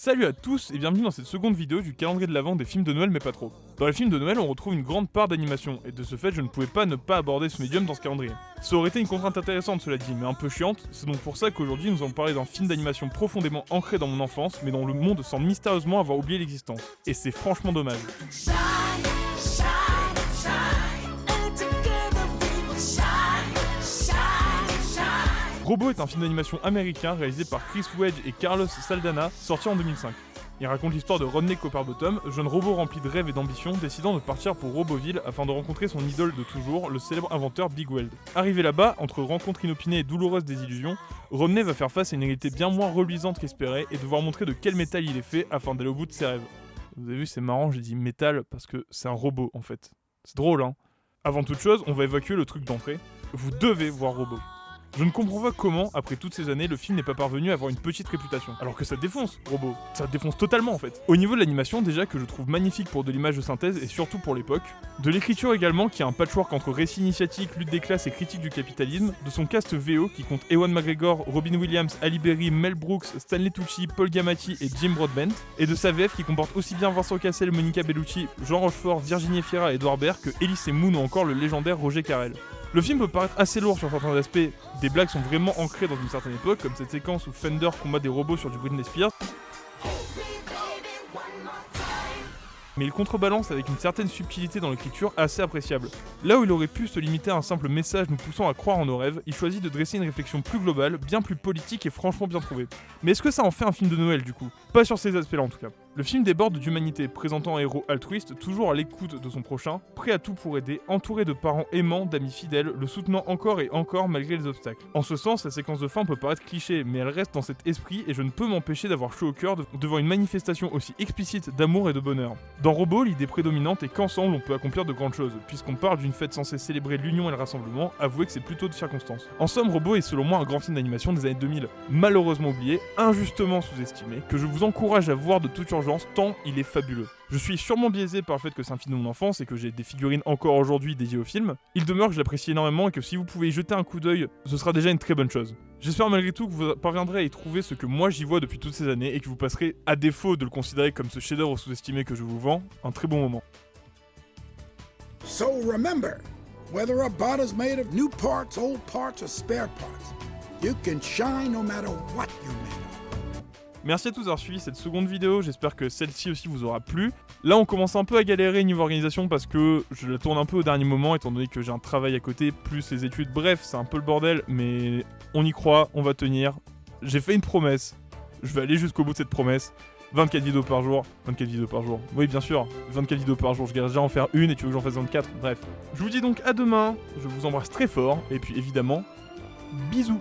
Salut à tous et bienvenue dans cette seconde vidéo du calendrier de l'Avent des films de Noël mais pas trop. Dans les films de Noël on retrouve une grande part d'animation et de ce fait je ne pouvais pas ne pas aborder ce médium dans ce calendrier. Ça aurait été une contrainte intéressante cela dit mais un peu chiante, c'est donc pour ça qu'aujourd'hui nous allons parler d'un film d'animation profondément ancré dans mon enfance mais dont le monde semble mystérieusement avoir oublié l'existence. Et c'est franchement dommage. Robot est un film d'animation américain réalisé par Chris Wedge et Carlos Saldana, sorti en 2005. Il raconte l'histoire de Rodney Copperbottom, jeune robot rempli de rêves et d'ambition, décidant de partir pour Roboville afin de rencontrer son idole de toujours, le célèbre inventeur Big Weld. Arrivé là-bas, entre rencontres inopinées et douloureuses désillusions, Rodney va faire face à une réalité bien moins reluisante qu'espérée et devoir montrer de quel métal il est fait afin d'aller au bout de ses rêves. Vous avez vu, c'est marrant, j'ai dit métal parce que c'est un robot en fait. C'est drôle, hein. Avant toute chose, on va évacuer le truc d'entrée. Vous devez voir Robot. Je ne comprends pas comment, après toutes ces années, le film n'est pas parvenu à avoir une petite réputation. Alors que ça défonce, Robot. Ça défonce totalement en fait. Au niveau de l'animation déjà, que je trouve magnifique pour de l'image de synthèse et surtout pour l'époque. De l'écriture également, qui a un patchwork entre récit initiatique, lutte des classes et critique du capitalisme. De son cast VO, qui compte Ewan McGregor, Robin Williams, Halle Berry, Mel Brooks, Stanley Tucci, Paul Giamatti et Jim Broadbent. Et de sa VF qui comporte aussi bien Vincent Cassel, Monica Bellucci, Jean Rochefort, Virginie Efira et Edouard Baird que Elise Moon ou encore le légendaire Roger Carrel. Le film peut paraître assez lourd sur certains aspects, des blagues sont vraiment ancrées dans une certaine époque, comme cette séquence où Fender combat des robots sur du Britney Spears. Mais il contrebalance avec une certaine subtilité dans l'écriture assez appréciable. Là où il aurait pu se limiter à un simple message nous poussant à croire en nos rêves, il choisit de dresser une réflexion plus globale, bien plus politique et franchement bien trouvée. Mais est-ce que ça en fait un film de Noël du coup? Pas sur ces aspects-là en tout cas. Le film déborde d'humanité, présentant un héros altruiste, toujours à l'écoute de son prochain, prêt à tout pour aider, entouré de parents aimants, d'amis fidèles, le soutenant encore et encore malgré les obstacles. En ce sens, la séquence de fin peut paraître cliché, mais elle reste dans cet esprit et je ne peux m'empêcher d'avoir chaud au cœur devant une manifestation aussi explicite d'amour et de bonheur. Dans Robot, l'idée prédominante est qu'ensemble on peut accomplir de grandes choses. Puisqu'on parle d'une fête censée célébrer l'union et le rassemblement, avouez que c'est plutôt de circonstance. En somme, Robot est selon moi un grand film d'animation des années 2000, malheureusement oublié, injustement sous-estimé, que je vous encourage à voir de toute urgence tant il est fabuleux. Je suis sûrement biaisé par le fait que c'est un film de mon enfance et que j'ai des figurines encore aujourd'hui dédiées au film. Il demeure que je l'apprécie énormément et que si vous pouvez y jeter un coup d'œil, ce sera déjà une très bonne chose. J'espère malgré tout que vous parviendrez à y trouver ce que moi j'y vois depuis toutes ces années et que vous passerez, à défaut de le considérer comme ce chef-d'œuvre sous-estimé que je vous vends, un très bon moment. So remember, whether a bot is made of new parts, old parts, or spare parts, you can shine no matter what you're made of. Merci à tous d'avoir suivi cette seconde vidéo, j'espère que celle-ci aussi vous aura plu. Là on commence un peu à galérer niveau organisation parce que je la tourne un peu au dernier moment étant donné que j'ai un travail à côté plus les études, bref c'est un peu le bordel mais on y croit, on va tenir. J'ai fait une promesse, je vais aller jusqu'au bout de cette promesse. 24 vidéos par jour, oui bien sûr, 24 vidéos par jour, je galère déjà à en faire une et tu veux que j'en fasse 24, bref. Je vous dis donc à demain, je vous embrasse très fort et puis évidemment, bisous.